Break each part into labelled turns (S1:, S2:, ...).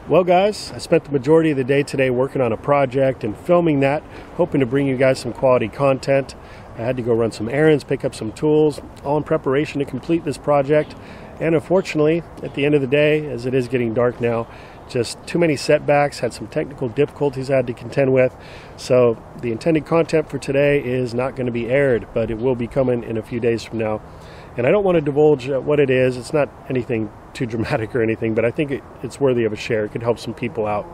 S1: Well guys, I spent the majority of the day today working on a project and filming that, hoping to bring you guys some quality content. I had to go run some errands, pick up some tools, all in preparation to complete this project. And unfortunately, at the end of the day, as it is getting dark now, just too many setbacks, had some technical difficulties I had to contend with. So the intended content for today is not going to be aired, but it will be coming in a few days from now. And I don't want to divulge what it is. It's not anything too dramatic or anything, but I think it's worthy of a share. It could help some people out.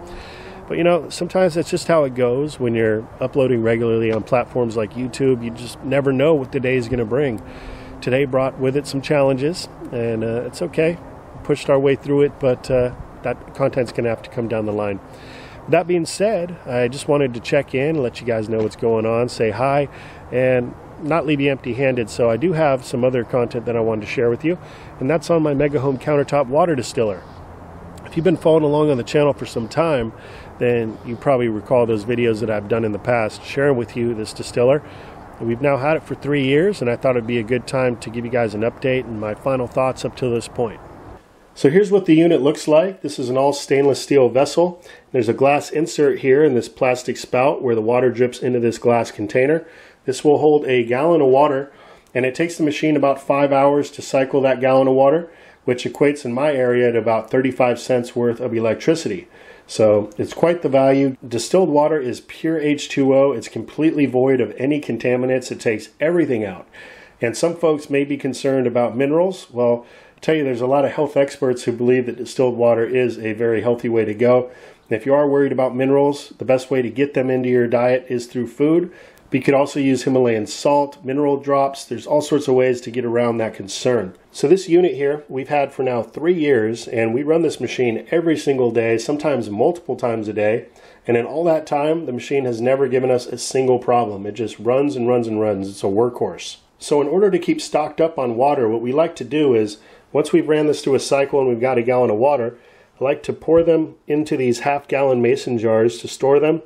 S1: But you know, sometimes that's just how it goes when you're uploading regularly on platforms like YouTube. You just never know what the day is going to bring. Today brought with it some challenges, and it's okay. We pushed our way through it, but that content's going to have to come down the line. That being said, I just wanted to check in, let you guys know what's going on, say hi, and not leave you empty-handed. So I do have some other content that I wanted to share with you, and that's on my Mega Home countertop water distiller. If you've been following along on the channel for some time, then you probably recall those videos that I've done in the past sharing with you this distiller. And we've now had it for 3 years, and I thought it'd be a good time to give you guys an update and my final thoughts up to this point. So here's what the unit looks like. This is an all stainless steel vessel. There's a glass insert here in this plastic spout where the water drips into this glass container. This will hold a gallon of water, and it takes the machine about 5 hours to cycle that gallon of water, which equates in my area to about 35 cents worth of electricity. So it's quite the value. Distilled water is pure H2O. It's completely void of any contaminants. It takes everything out. And some folks may be concerned about minerals. Well, I'll tell you, there's a lot of health experts who believe that distilled water is a very healthy way to go. And if you are worried about minerals, the best way to get them into your diet is through food. But you could also use Himalayan salt, mineral drops. There's all sorts of ways to get around that concern. So this unit here, we've had for now 3 years, and we run this machine every single day, sometimes multiple times a day. And in all that time, the machine has never given us a single problem. It just runs and runs and runs. It's a workhorse. So in order to keep stocked up on water, what we like to do is, once we've ran this through a cycle and we've got a gallon of water, I like to pour them into these half-gallon mason jars to store them.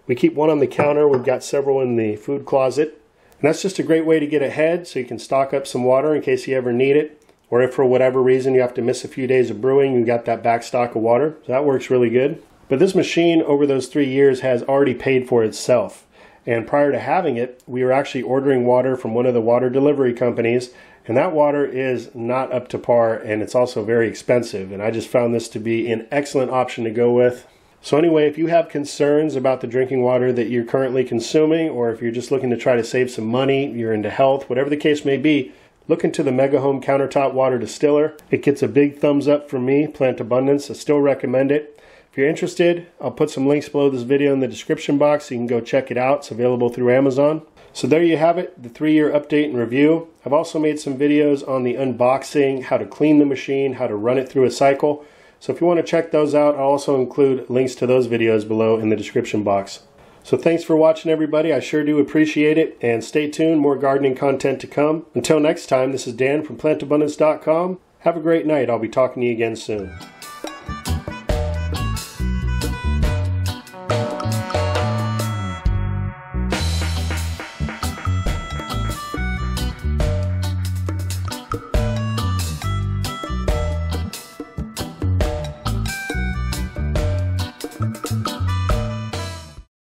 S1: We keep one on the counter. We've got several in the food closet. And that's just a great way to get ahead, so you can stock up some water in case you ever need it. Or if for whatever reason you have to miss a few days of brewing, you got that back stock of water. So that works really good. But this machine over those 3 years has already paid for itself. And prior to having it, we were actually ordering water from one of the water delivery companies. And that water is not up to par, and it's also very expensive. And I just found this to be an excellent option to go with. So anyway, if you have concerns about the drinking water that you're currently consuming, or if you're just looking to try to save some money, you're into health, whatever the case may be, look into the Mega Home countertop water distiller. It gets a big thumbs up from me, Plant Abundance. I still recommend it. If you're interested, I'll put some links below this video in the description box so you can go check it out. It's available through Amazon. So there you have it, the 3-year update and review. I've also made some videos on the unboxing, how to clean the machine, how to run it through a cycle. So if you want to check those out, I'll also include links to those videos below in the description box. So thanks for watching, everybody. I sure do appreciate it. And stay tuned, more gardening content to come. Until next time, this is Dan from plantabundance.com. Have a great night. I'll be talking to you again soon.